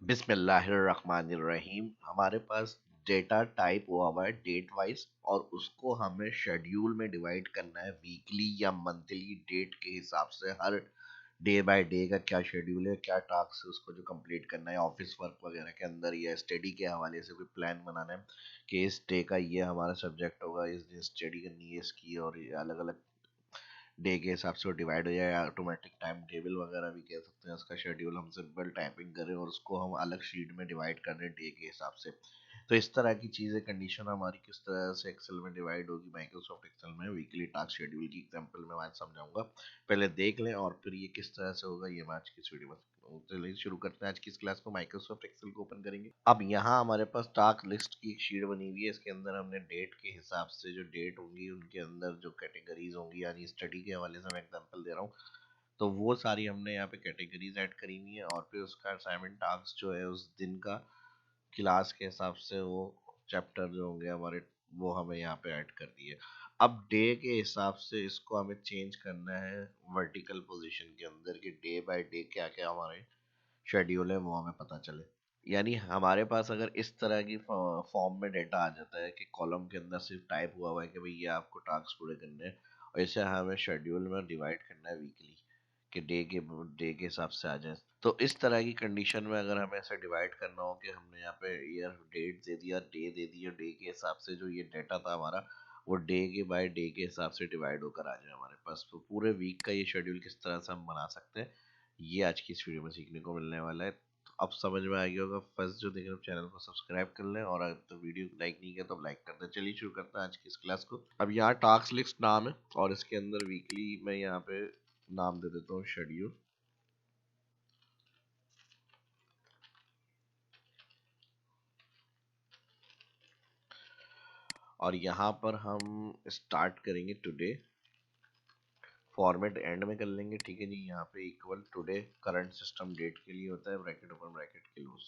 बिस्मिल्लाहिर्रहमानिर्रहीम। हमारे पास data type हुआ हुआ है डेट वाइज, और उसको हमें शेड्यूल में डिवाइड करना है वीकली या मंथली डेट के हिसाब से। हर डे बाय डे का क्या शेड्यूल है, क्या टास्क है, उसको जो कंप्लीट करना है ऑफिस वर्क वगैरह के अंदर या स्टडी के हवाले से कोई प्लान बनाना है कि इस डे का ये हमारा सब्जेक्ट होगा, इस दिन स्टडी करनी है इसकी, और ये अलग अलग डे के हिसाब से वो डिवाइड हो जाए। ऑटोमेटिक टाइम टेबल वगैरह भी कह सकते हैं उसका शेड्यूल। हम सिंपल टाइपिंग करें और उसको हम अलग शीट में डिवाइड कर रहे हैं डे के हिसाब से। तो इस तरह की चीज़ें कंडीशन हमारी किस तरह से एक्सेल में डिवाइड होगी माइक्रोसॉफ्ट एक्सेल में। वीकली टास्क शेड्यूल की एग्जांपल मैं आज समझाऊंगा, पहले देख लें और फिर ये किस तरह से होगा ये मैं आज की इस वीडियो में। चलिए शुरू करते हैं आज की इस क्लास को। माइक्रोसॉफ्ट एक्सेल को ओपन करेंगे। अब यहाँ हमारे पास टास्क लिस्ट की एक शीट बनी हुई है। इसके अंदर हमने डेट के हिसाब से जो डेट होंगी उनके अंदर जो कैटेगरीज होंगी, यानी स्टडी के हवाले से मैं एग्जांपल दे रहा हूँ, तो वो सारी हमने यहाँ पे कैटेगरीज ऐड करी हुई है। और फिर उसका असाइनमेंट टास्क जो है उस दिन का क्लास के हिसाब से वो चैप्टर जो होंगे हमारे वो हमें यहाँ पे ऐड कर दिए। अब डे के हिसाब से इसको हमें चेंज करना है वर्टिकल पोजीशन के अंदर कि डे बाय डे क्या क्या हमारे शेड्यूल है वो हमें पता चले। यानी हमारे पास अगर इस तरह की फॉर्म में डेटा आ जाता है कि कॉलम के अंदर सिर्फ टाइप हुआ हुआ है कि भाई ये आपको टास्क पूरे करने हैं, और इसे हमें शेड्यूल में डिवाइड करना है वीकली कि डे के हिसाब से आ जाए। तो इस तरह की कंडीशन में अगर हमें ऐसे डिवाइड करना हो कि हमने यहाँ पे ईयर डेट दे दिया, डे दे दिया, डे के हिसाब से जो ये डेटा था हमारा वो डे के बाय डे के हिसाब से डिवाइड होकर आ जाए हमारे पास, तो पूरे वीक का ये शेड्यूल किस तरह से हम बना सकते हैं ये आज की इस वीडियो में सीखने को मिलने वाला है। तो अब समझ में आ गया होगा। फर्स्ट जो देख रहे हो चैनल को सब्सक्राइब कर लें, और अगर तो वीडियो लाइक नहीं किया तो लाइक कर दें। चलिए शुरू करते हैं आज की इस क्लास को। अब यहाँ टास्क लिस्ट नाम है और इसके अंदर वीकली मैं यहाँ पे नाम दे देता हूँ शेड्यूल। और यहाँ पर हम स्टार्ट करेंगे टुडे, फॉर्मेट एंड में कर लेंगे। ठीक है जी, यहाँ पे equal today current system date के लिए होता है, bracket open bracket close.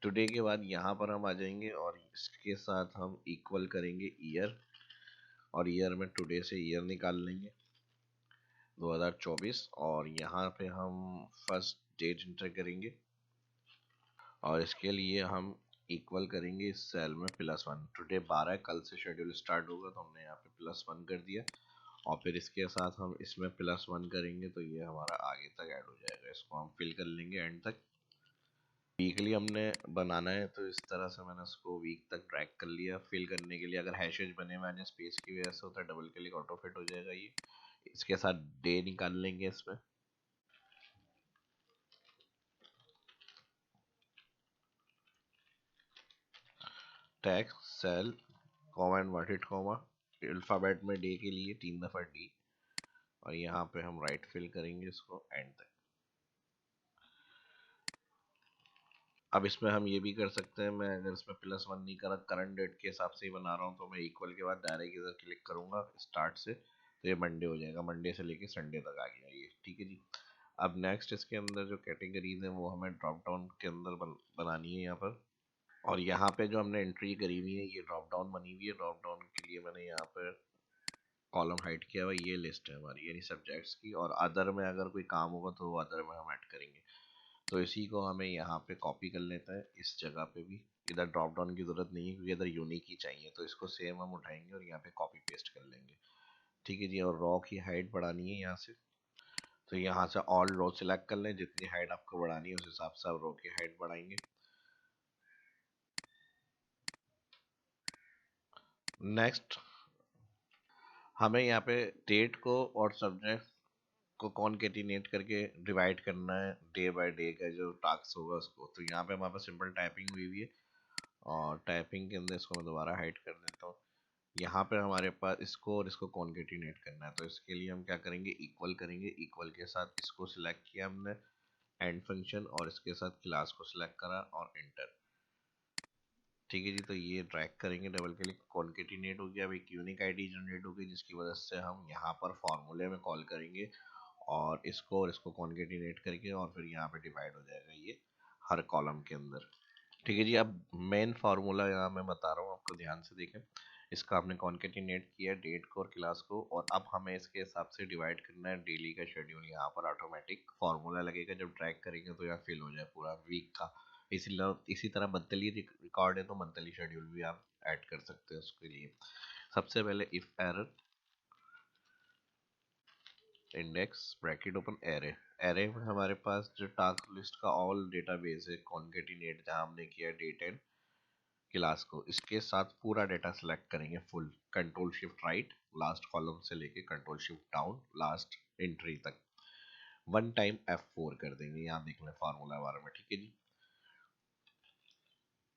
Today के बाद यहाँ पर हम आ जाएंगे और इसके साथ हम इक्वल करेंगे ईयर, और ईयर में टुडे से ईयर निकाल लेंगे 2024, और यहाँ पे हम फर्स्ट डेट इंटर करेंगे और इसके लिए हम इक्वल करेंगे इस सेल में +1। टुडे 12 कल से शेड्यूल स्टार्ट होगा तो हमने यहाँ पे +1 कर दिया, और फिर इसके साथ हम इसमें +1 करेंगे तो ये हमारा आगे तक ऐड हो जाएगा। इसको हम फिल कर लेंगे एंड तक। वीकली हमने बनाना है तो इस तरह से मैंने उसको वीक तक ड्रैग कर लिया। फिल करने के लिए अगर हैशेज बने हुए हैं स्पेस की वजह से होता है, डबल क्लिक ऑटो फिट हो जाएगा ये। इसके साथ डे निकाल लेंगे इसमें। Tag cell comma inverted comma alphabet में डे के लिए 3 दफ़ा डी, और यहाँ पे हम राइट फिल करेंगे इसको एंड तक। अब इसमें हम ये भी कर सकते हैं, मैं अगर इसमें +1 नहीं करा, करंट डेट के हिसाब से ही बना रहा हूँ, तो मैं इक्वल के बाद डायरेक्ट इधर क्लिक करूँगा स्टार्ट से, तो ये मंडे हो जाएगा। मंडे से लेके संडे तक आ गया ये। ठीक है जी। अब नेक्स्ट इसके अंदर जो कैटेगरीज है वो हमें ड्रॉप डाउन के अंदर बनानी है यहाँ पर। और यहाँ पे जो हमने एंट्री करी हुई है ये ड्रॉप डाउन बनी हुई है। ड्रॉप डाउन के लिए मैंने यहाँ पर कॉलम हाइड किया हुआ, ये लिस्ट है हमारी यानी सब्जेक्ट्स की, और अदर में अगर कोई काम होगा तो वो अदर में हम ऐड करेंगे। तो इसी को हमें यहाँ पे कॉपी कर लेते हैं इस जगह पे भी। इधर ड्रॉप डाउन की जरूरत नहीं है क्योंकि इधर यूनिक ही चाहिए, तो इसको सेम हम उठाएंगे और यहाँ पे कॉपी पेस्ट कर लेंगे। ठीक है जी। और रॉ की हाइट बढ़ानी है यहाँ से, तो यहाँ से ऑल रो सिलेक्ट कर लें। जितनी हाइट आपको बढ़ानी है उस हिसाब से आप रो की हाइट बढ़ाएंगे। नेक्स्ट हमें यहाँ पे डेट को और सब्जेक्ट को कॉन्केटिनेट करके डिवाइड करना है डे बाय डे का जो टास्क होगा उसको। तो यहाँ पे हमारे पास सिंपल टाइपिंग हुई हुई है, और टाइपिंग के अंदर इसको मैं दोबारा हाइड कर देता हूँ। यहाँ पे हमारे पास इसको और इसको कॉन्केटिनेट करना है, तो इसके लिए हम क्या करेंगे, इक्वल करेंगे। इक्वल के साथ इसको सिलेक्ट किया हमने एंड फंक्शन, और इसके साथ क्लास को सिलेक्ट करा और एंटर। ठीक है जी। तो ये ड्रैग करेंगे, डबल क्लिक, कॉन्केटिनेट हो गया। अब एक यूनिक आईडी जनरेट होगी जिसकी वजह से हम यहाँ पर फॉर्मूले में कॉल करेंगे और इसको कॉन्केटिनेट करके, और फिर यहाँ पे डिवाइड हो जाएगा ये हर कॉलम के अंदर। ठीक है जी। अब मेन फार्मूला यहाँ मैं बता रहा हूँ आपको, ध्यान से देखें। इसका हमने कॉन्केटिनेट किया डेट को और क्लास को, और अब हमें इसके हिसाब से डिवाइड करना है डेली का शेड्यूल। यहाँ पर ऑटोमेटिक फॉर्मूला लगेगा, जब ट्रैक करेंगे तो यहाँ फिल हो जाए पूरा वीक का। इसी तरह मंथली रिकॉर्ड है तो मंथली शेड्यूल भी आप ऐड कर सकते हैं उसके लिए। सबसे पहले if error index bracket open array. Array में हमारे पास जो टास्क लिस्ट का ऑल डेटाबेस है कॉन्केटिनेट, जहाँ हमने किया डेट एंड क्लास को, इसके साथ पूरा डेटा सेलेक्ट करेंगे full, control shift right last column से लेके control shift down last entry तक। वन टाइम F4 कर देंगे, यहाँ देख लें फार्मूला बारे में, ठीक है जी।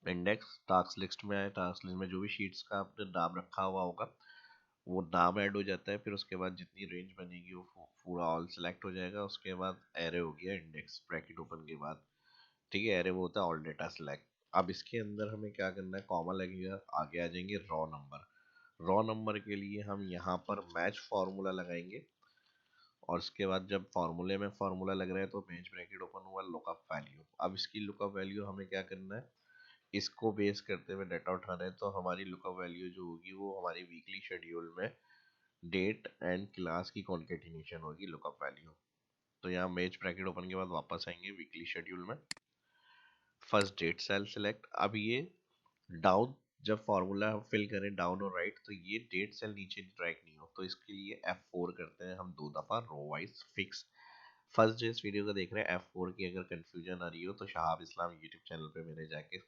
इंडेक्स टास्क लिस्ट में आए, टास्क लिस्ट में जो भी शीट्स का आपने नाम रखा हुआ होगा वो नाम ऐड हो जाता है, फिर उसके बाद जितनी रेंज बनेगी वो पूरा ऑल सेलेक्ट हो जाएगा। उसके बाद एरे हो गया इंडेक्स ब्रैकेट ओपन के बाद, ठीक है। एरे वो होता है ऑल डेटा सेलेक्ट। अब इसके अंदर हमें क्या करना है, कॉमा लगेगा, आगे आ जाएंगे रॉ नंबर। रॉ नंबर के लिए हम यहाँ पर मैच फार्मूला लगाएंगे, और उसके बाद जब फार्मूले में फार्मूला लग रहा है तो मैच ब्रैकेट ओपन हुआ लुकअप वैल्यू। अब इसकी लुकअप वैल्यू हमें क्या करना है, इसको बेस करते हुए डाटा उठा रहे हैं, तो हमारी लुकअप वैल्यू जो होगी वो हमारी वीकली शेड्यूल में डेट एंड क्लास की कॉन्केटिनेशन होगी लुकअप वैल्यू। तो यहाँ मैच ब्रैकेट ओपन के बाद वापस आएंगे वीकली शेड्यूल में, फर्स्ट डेट सेल सेलेक्ट। अब ये डाउन, जब फॉर्मूला हम फिल करें डाउन और राइट तो ये डेट सेल नीचे ट्रैक नहीं हो, तो इसके लिए F4 करते हैं हम 2 दफ़ा रो वाइज फिक्स। फर्स्ट जो इस वीडियो को देख रहे हैं F4 की अगर कंफ्यूजन आ रही हो तो शहाब इस्लाम यूट्यूब चैनल पे मेरे जाके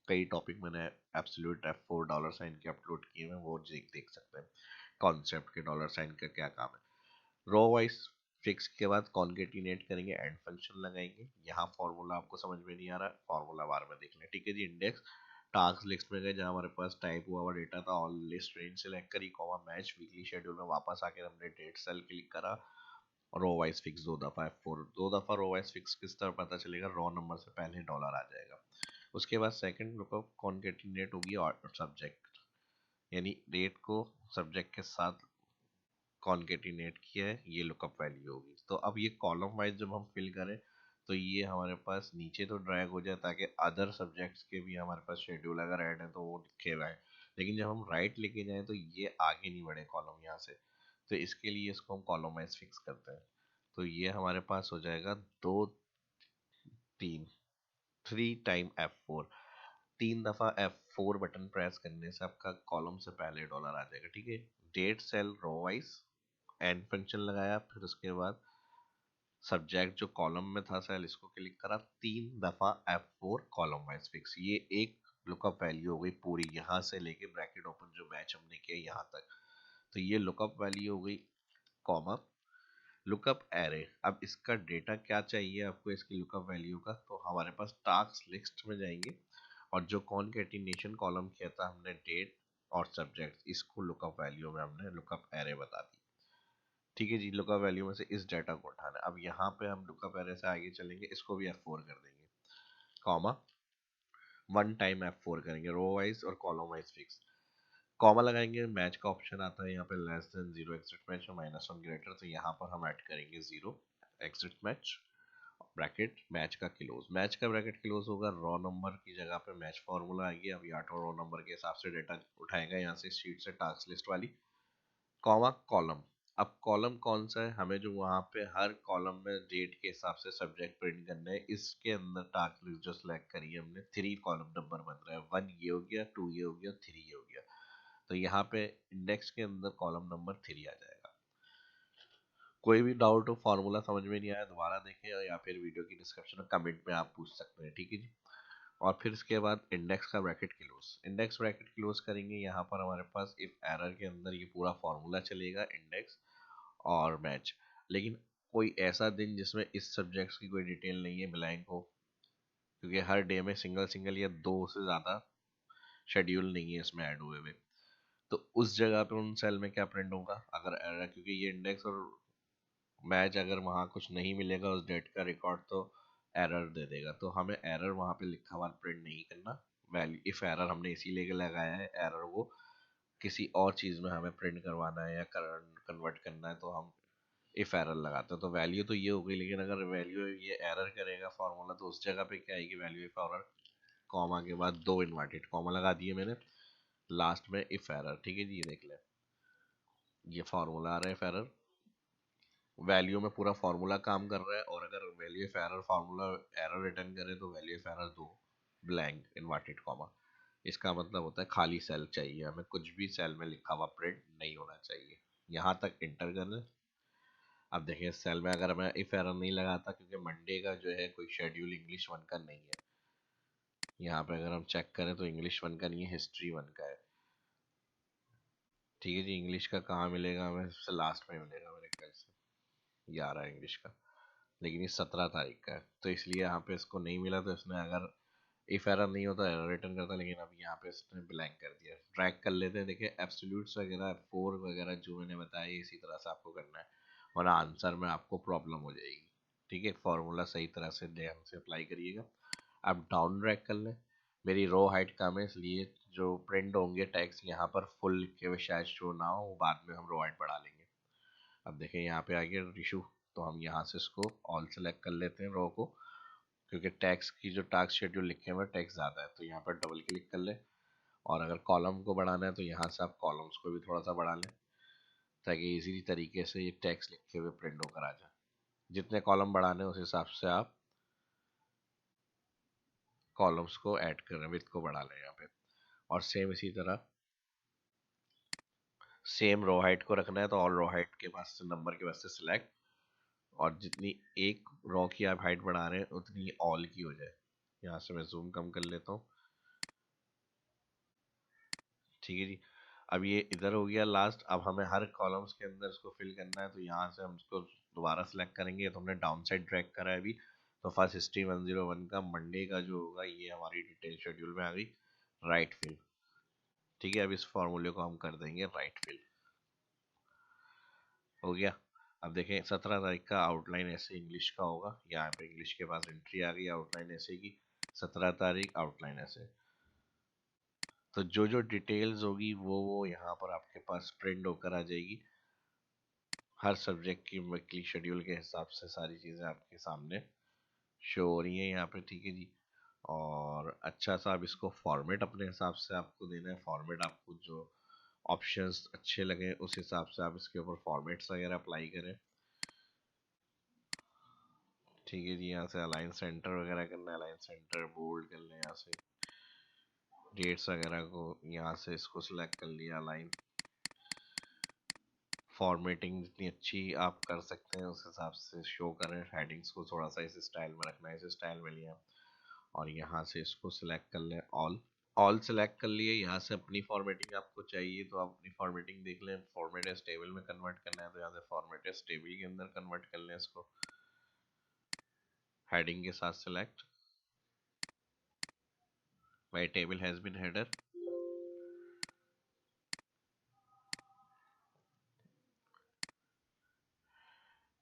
कई टॉपिक मैंने एब्सोल्यूट F4 डॉलर साइन के अपलोड किए हैं, वो देख सकते हैं कॉन्सेप्ट के डॉलर साइन का क्या काम है। रो वाइज फिक्स के बाद कॉन्केटिनेट करेंगे, एंड फंक्शन लगाएंगे। यहाँ फॉर्मूला आपको समझ में नहीं आ रहा, फॉर्मूला बार में देख लें, ठीक है जी। इंडेक्स टास्क लिस्ट में गए, जहाँ हमारे पास टाइप हुआ हुआ डेटा था ऑल लिस्ट रेंज सेलेक्ट करी, कॉमा मैच वीकली शेड्यूल में वापस आकर हमने डेट सेल क्लिक करा, रो वाइज फिक्स 2 दफ़ा F4। 2 दफ़ा रो वाइज फिक्स किस तरह पता चलेगा, रॉ नंबर से पहले डॉलर आ जाएगा। उसके बाद सेकंड लुकअप कॉन्केटिनेट होगी और सब्जेक्ट, यानी डेट को सब्जेक्ट के साथ कॉन्केटिनेट किया है, ये लुकअप वैल्यू होगी। तो अब ये कॉलम वाइज जब हम फिल करें तो ये हमारे पास नीचे तो ड्रैग हो जाए, ताकि अदर सब्जेक्ट्स के भी हमारे पास शेड्यूल अगर ऐड है तो वो लिखे हुए हैं। लेकिन जब हम राइट लेके जाएं तो ये आगे नहीं बढ़े कॉलम यहाँ से, तो इसके लिए इसको हम कॉलम वाइज फिक्स करते हैं। तो ये हमारे पास हो जाएगा 2 3 3 टाइम F4। 3 दफ़ा F4 बटन प्रेस करने से आपका कॉलम से पहले डॉलर आ जाएगा, ठीक है। Date cell row wise and function लगाया, फिर उसके बाद सब्जेक्ट जो कॉलम में था सेल इसको क्लिक करा, 3 दफ़ा F4 कॉलम वाइज फिक्स। ये एक लुकअप वैल्यू हो गई पूरी, यहाँ से लेके ब्रैकेट ओपन जो मैच हमने किया यहाँ तक। तो ये लुकअप वैल्यू हो गई, कॉमा लुकअप एरे। अब इसका डेटा क्या चाहिए आपको इसकी लुकअप वैल्यू का, तो हमारे पास टास्क लिस्ट में जाएंगे, और जो कॉन्केटिनेशन कॉलम किया था हमने डेट और सब्जेक्ट, इसको लुकअप वैल्यू में हमने लुकअप एरे बता दी, ठीक है जी। लुकअप वैल्यू में से इस डाटा को उठाना है। अब यहाँ पे हम लुकअप एरे से आगे चलेंगे, इसको भी F4 कर देंगे, कॉमा 1 टाइम F4 करेंगे, रो वाइज और कॉलम वाइज फिक्स। कॉमा लगाएंगे, मैच का ऑप्शन आता है यहाँ पे लेस देन 0 एग्जिट मैच और -1 ग्रेटर, तो यहाँ पर हम ऐड करेंगे 0 एग्जिट मैच ब्रैकेट मैच का क्लोज। मैच का ब्रैकेट क्लोज होगा, रॉ नंबर की जगह पे मैच फार्मूला आ गया। अब ये ऑटो रॉ नंबर के हिसाब से डेटा उठाएगा यहाँ से शीट से टास्क लिस्ट वाली, कॉमा कॉलम। अब कॉलम कौन सा है, हमें जो वहाँ पे हर कॉलम में डेट के हिसाब से सब्जेक्ट प्रिंट करना है, इसके अंदर टास्क लिस्ट जो सिलेक्ट करी है हमने, 3 कॉलम नंबर बन रहा है, 1 ये हो गया, 2 ये हो गया, 3 ये हो गया। तो यहाँ पे इंडेक्स के अंदर कॉलम नंबर 3 आ जाएगा। कोई भी डाउट हो, फार्मूला समझ में नहीं आया, दोबारा देखें, या फिर वीडियो की डिस्क्रिप्शन में कमेंट में आप पूछ सकते हैं, ठीक है जी। और फिर इसके बाद इंडेक्स का bracket close, index bracket close करेंगे। यहाँ पर हमारे पास इफ एरर के अंदर ये पूरा फार्मूला चलेगा, इंडेक्स और मैच। लेकिन कोई ऐसा दिन जिसमें इस सब्जेक्ट्स की कोई डिटेल नहीं है ब्लैंक हो, क्योंकि हर डे में सिंगल सिंगल या 2 से ज़्यादा शेड्यूल नहीं है इसमें ऐड हुए हुए, तो उस जगह पे उन सेल में क्या प्रिंट होगा अगर एरर, क्योंकि ये इंडेक्स और मैच अगर वहाँ कुछ नहीं मिलेगा उस डेट का रिकॉर्ड तो एरर दे देगा, तो हमें एरर वहाँ पे लिखा हुआ प्रिंट नहीं करना। वैल्यू इफ एरर हमने इसीलिए लगाया है, एरर वो किसी और चीज़ में हमें प्रिंट करवाना है या कन्वर्ट करना है, तो हम इफ एरर लगाते हैं। तो वैल्यू तो ये हो गई, लेकिन अगर वैल्यू ये एरर करेगा फार्मूला तो उस जगह पे क्या आएगी, वैल्यू इफ एरर, कॉमा के बाद 2 इन्वर्टेड कॉमा लगा दिए मैंने, लास्ट में इफ एरर, ठीक है जी। ये देख लें, ये फार्मूला आ रहा है इफ एरर, वैल्यू में पूरा फार्मूला काम कर रहा है, और अगर value if error formula error return करे तो वैल्यू इफ एरर दो ब्लैंक इनवर्टेड कॉमा। इसका मतलब होता है खाली सेल चाहिए हमें, कुछ भी सेल में लिखा हुआ प्रिंट नहीं होना चाहिए। यहाँ तक इंटर कर लें। अब देखिए सेल में अगर मैं इफ एरर नहीं लगाता, क्योंकि मंडे का जो है कोई शेड्यूल इंग्लिश वन का नहीं है, यहाँ पे अगर हम चेक करें तो इंग्लिश वन का नहीं है, हिस्ट्री वन का है। ठीक है जी। इंग्लिश का कहाँ मिलेगा हमें, सबसे लास्ट में मिलेगा मेरे ख्याल से, 11 इंग्लिश का, लेकिन ये 17 तारीख का है, तो इसलिए यहाँ पे इसको नहीं मिला। तो इसने अगर इफ एरर नहीं होता एरर रिटर्न करता, लेकिन अब यहाँ पे इसने ब्लैंक कर दिया। ट्रैक कर लेते हैं, देखिए एब्सोल्यूट्स वगैरह फोर वगैरह जो मैंने बताया इसी तरह से आपको करना है, वरना आंसर में आपको प्रॉब्लम हो जाएगी। ठीक है, फॉर्मूला सही तरह से ध्यान से अप्लाई करिएगा। अब डाउन ड्रैग कर लें। मेरी रो हाइट कम है, इसलिए जो प्रिंट होंगे टैक्स यहाँ पर फुल लिखे हुए शायद शो ना हो, वो बाद में हम रो हाइट बढ़ा लेंगे। अब देखें यहाँ पे आ गया इशू, तो हम यहाँ से इसको ऑल सेलेक्ट कर लेते हैं रो को, क्योंकि टैक्स की जो टास्क शेड्यूल लिखे हुए टैक्स ज़्यादा है, तो यहाँ पर डबल क्लिक कर ले। और अगर कॉलम को बढ़ाना है तो यहाँ से आप कॉलम्स को भी थोड़ा सा बढ़ा लें, ताकि इजीली तरीके से ये टैक्स लिखे हुए प्रिंट होकर आ जाए। जितने कॉलम बढ़ाने उस हिसाब से आप कॉलम्स को ऐड करें, विड्थ को बढ़ा लें यहाँ पे। और सेम इसी तरह सेम रो हाइट को रखना है, तो ऑल रो हाइट के पास से नंबर के पास से सिलेक्ट, और जितनी एक रो की आप हाइट बढ़ा रहे हैं उतनी ऑल की हो जाए। यहाँ से मैं जूम कम कर लेता हूँ। ठीक है जी। अब ये इधर हो गया लास्ट। अब हमें हर कॉलम्स के अंदर इसको फिल करना है, तो यहाँ से हम इसको दोबारा सेलेक्ट करेंगे। तो हमने डाउन साइड ड्रैग करा है अभी, तो फर्स्ट हिस्ट्री 101 का मंडे का जो होगा ये हमारी डिटेल शेड्यूल में आ गई, राइट फिल। ठीक है, अब इस फॉर्मूले को हम कर देंगे राइट फिल। हो गया। अब देखें 17 तारीख का आउटलाइन ऐसे इंग्लिश का होगा, यहाँ पे इंग्लिश के पास एंट्री आ गई आउटलाइन ऐसे की, 17 तारीख आउटलाइन ऐसे। तो जो जो डिटेल्स होगी वो यहाँ पर आपके पास प्रिंट होकर आ जाएगी। हर सब्जेक्ट की वीकली शेड्यूल के हिसाब से सारी चीज़ें आपके सामने शो हो रही हैं यहाँ पे। ठीक है जी। और अच्छा सा आप इसको फॉर्मेट अपने हिसाब से आपको देना है। फॉर्मेट आपको जो ऑप्शंस अच्छे लगे उस हिसाब से आप इसके ऊपर फॉर्मेट्स वगैरह अप्लाई करें। ठीक है जी। यहाँ से अलाइन सेंटर वगैरह करना है, अलाइन सेंटर बोल्ड कर लें। यहाँ से डेट्स वगैरह को यहाँ से इसको सिलेक्ट कर लिया, अलाइन। फॉर्मेटिंग जितनी अच्छी आप कर सकते हैं उस हिसाब से शो करें। हेडिंग्स को थोड़ा सा इस स्टाइल में रखना है, इस स्टाइल में लिया, और यहाँ से इसको सिलेक्ट कर लें ऑल। ऑल सेलेक्ट कर लिए। यहाँ से अपनी फॉर्मेटिंग आपको चाहिए तो आप अपनी फॉर्मेटिंग देख लें। फॉर्मेट एज टेबल में कन्वर्ट करना है तो यहाँ से फॉर्मेट एज टेबल के अंदर कन्वर्ट कर लें इसको, हेडिंग के साथ select, my table has been header.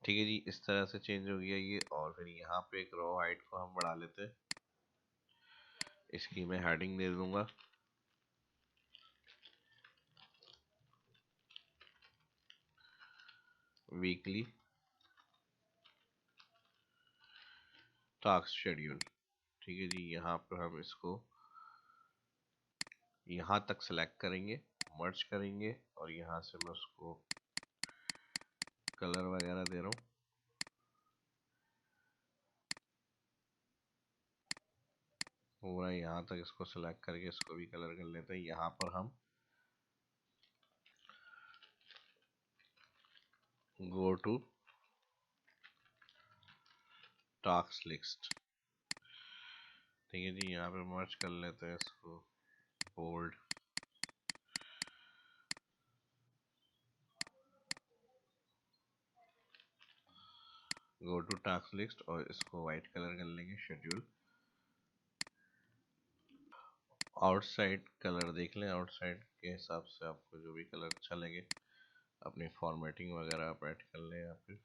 ठीक है जी, इस तरह से चेंज हो गया ये। और फिर यहाँ पे एक रो हाइट को हम बढ़ा लेते हैं, इसकी मैं हेडिंग दे दूंगा वीकली टास्क शेड्यूल। ठीक है जी। यहाँ पर हम इसको यहाँ तक सेलेक्ट करेंगे, मर्ज करेंगे, और यहाँ से मैं उसको कलर वगैरह दे रहा हूँ। पूरा यहाँ तक इसको सेलेक्ट करके इसको भी कलर कर लेते हैं। यहाँ पर हम गो टू टास्क लिस्ट। ठीक है जी। यहाँ पे मर्ज कर लेते हैं इसको, bold, go to task list, और इसको वाइट कलर कर लेंगे शेड्यूल। आउटसाइड कलर देख लें, आउटसाइड के हिसाब से आपको जो भी कलर अच्छा लगे अपनी फॉर्मेटिंग वगैरह आप ऐड कर लें यहाँ पे।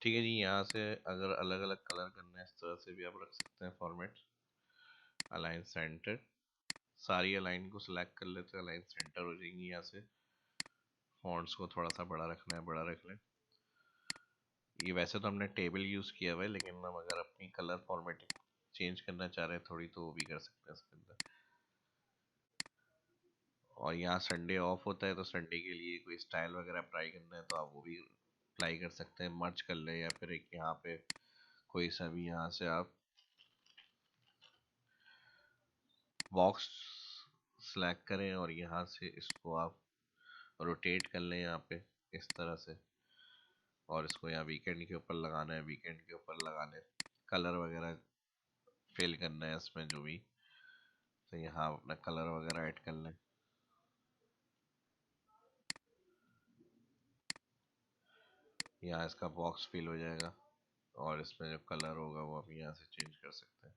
ठीक है जी। यहाँ से अगर अलग अलग कलर करना है इस तरह से भी आप रख सकते हैं फॉर्मेट। अलाइन सेंटर, सारी अलाइन को सिलेक्ट कर लेते हैं, अलाइन सेंटर हो जाएंगी। यहाँ से फॉन्ट्स को थोड़ा सा बड़ा रखना है, बड़ा रख लें। ये वैसे तो हमने टेबल यूज़ किया हुआ है, लेकिन हम अगर अपनी कलर फॉर्मेटिंग चेंज करना चाह रहे हैं थोड़ी, तो वो भी कर सकते हैं इसके अंदर। और यहाँ संडे ऑफ होता है, तो संडे के लिए कोई स्टाइल वगैरह अप्लाई करना है तो आप वो भी अप्लाई कर सकते हैं, मर्ज कर लें। या फिर एक यहाँ पे कोई सा भी यहाँ से आप बॉक्स सेलेक्ट करें और यहाँ से इसको आप रोटेट कर लें यहाँ पे इस तरह से, और इसको यहाँ वीकेंड के ऊपर लगाना है, वीकेंड के ऊपर लगा लें। कलर वगैरह फिल करना है इसमें जो भी, तो यहाँ अपना कलर वगैरह ऐड कर लें। यहाँ इसका बॉक्स फिल हो जाएगा और इसमें जो कलर होगा वो आप यहाँ से चेंज कर सकते हैं।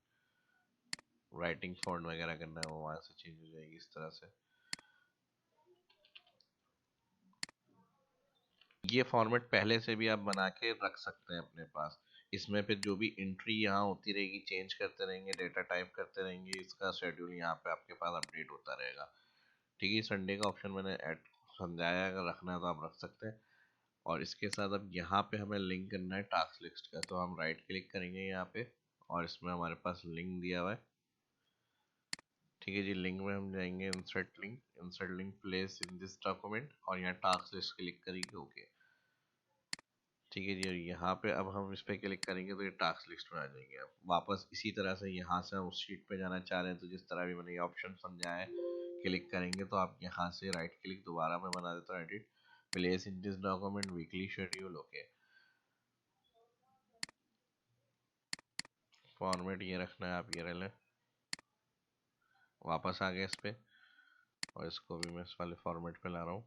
राइटिंग फॉन्ट वगैरह करना है वो वहाँ से चेंज हो जाएगी इस तरह से। ये फॉर्मेट पहले से भी आप बना के रख सकते हैं अपने पास। इसमें फिर जो भी एंट्री यहाँ होती रहेगी, चेंज करते रहेंगे, डेटा टाइप करते रहेंगे, इसका शेड्यूल यहाँ पे आपके पास अपडेट होता रहेगा। ठीक है, संडे का ऑप्शन मैंने ऐड समझाया, अगर रखना है तो आप रख सकते हैं। और इसके साथ अब यहाँ पे हमें लिंक करना है टास्क लिस्ट का, तो हम राइट क्लिक करेंगे यहाँ पे और इसमें हमारे पास लिंक दिया हुआ है। ठीक है जी, लिंक में हम जाएंगे, insert link place in this document, और यहाँ टास्क लिस्ट क्लिक करेंगे। ओके, ठीक है जी। और यहाँ पे अब हम इस पे क्लिक करेंगे तो ये टास्क लिस्ट में आ जाएंगे। अब वापस इसी तरह से यहाँ से हम उस शीट पे जाना चाह रहे हैं, तो जिस तरह भी मैंने ये ऑप्शन समझाया है, क्लिक करेंगे तो आप यहाँ से राइट क्लिक, दोबारा मैं बना देता हूँ edit, place in this document weekly schedule. Okay, format ये रखना है, आप ये रख लें। वापस आ गए इस पे, और इसको भी मैं इस वाले फॉर्मेट पे ला रहा हूँ।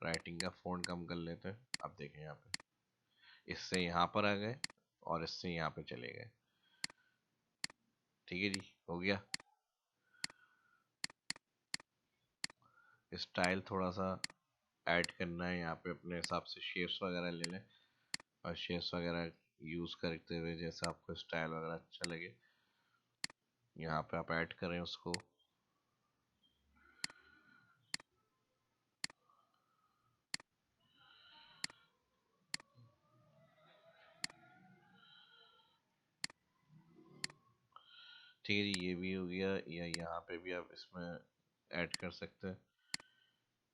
राइटिंग का फ़ॉन्ट कम कर लेते हैं। अब देखें यहाँ पे, इससे यहाँ पर आ गए और इससे यहाँ पे चले गए। ठीक है जी, हो गया। स्टाइल थोड़ा सा ऐड करना है यहाँ पे, अपने हिसाब से शेप्स वगैरह ले लें, और शेप्स वगैरह यूज़ करते हुए जैसा आपको स्टाइल वगैरह अच्छा लगे यहाँ पे आप ऐड करें उसको। ठीक है जी, ये भी हो गया। या यहाँ पे भी आप इसमें ऐड कर सकते हैं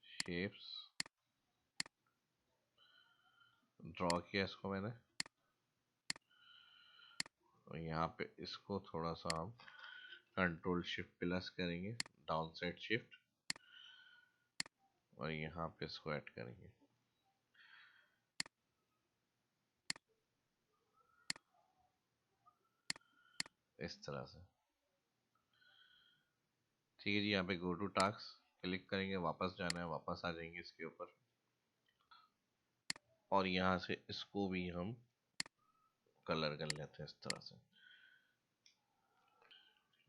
शेप्स। ड्रॉ किया इसको मैंने, और यहाँ पे इसको थोड़ा सा हम कंट्रोल शिफ्ट प्लस करेंगे, डाउन साइड शिफ्ट, और यहाँ पे इसको ऐड करेंगे इस तरह से। ठीक है जी, यहाँ पे गो टू टास्क क्लिक करेंगे, वापस जाना है, वापस आ जाएंगे इसके ऊपर, और यहाँ से इसको भी हम कलर कर लेते हैं इस तरह से,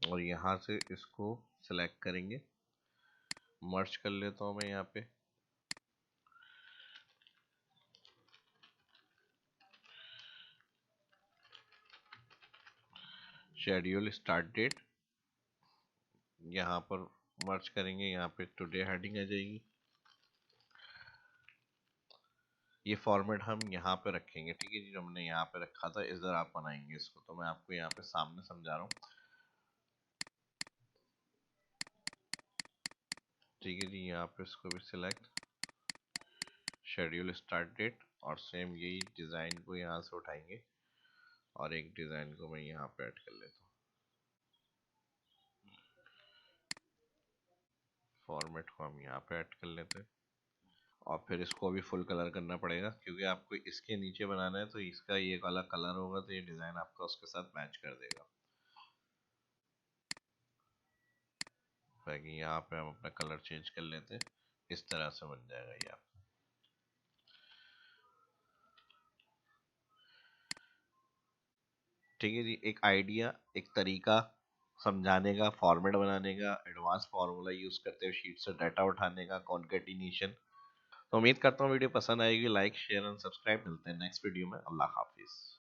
और यहाँ से इसको सेलेक्ट करेंगे, मर्ज कर लेता हूँ मैं यहाँ पे। शेड्यूल स्टार्ट डेट यहाँ पर मर्ज करेंगे, यहाँ पे टुडे हेडिंग आ जाएगी। ये फॉर्मेट हम यहाँ पे रखेंगे। ठीक है जी, जो हमने यहाँ पे रखा था इधर आप बनाएंगे इसको, तो मैं आपको यहाँ पे सामने समझा रहा हूँ। ठीक है जी, यहाँ पे इसको भी सिलेक्ट, शेड्यूल स्टार्ट डेट, और सेम यही डिज़ाइन को यहाँ से उठाएंगे, और एक डिज़ाइन को मैं यहाँ पे ऐड कर लेता हूँ। फॉर्मेट को हम यहाँ पे ऐड कर लेते हैं, और फिर इसको भी फुल कलर करना पड़ेगा, क्योंकि आपको इसके नीचे बनाना है, तो इसका ये वाला कलर होगा तो ये डिज़ाइन आपका उसके साथ मैच कर देगा। ताकि यहाँ पे हम अपना कलर चेंज कर लेते हैं, इस तरह से बन जाएगा ये आपका। ठीक है जी, एक आइडिया, एक तरीका समझाने का, फॉर्मेट बनाने का, एडवांस फार्मूला यूज करते हुए शीट से डाटा उठाने का, कॉन्केटिनेशन। तो उम्मीद करता हूँ वीडियो पसंद आएगी। लाइक शेयर एंड सब्सक्राइब, मिलते हैं नेक्स्ट वीडियो में। अल्लाह हाफिज।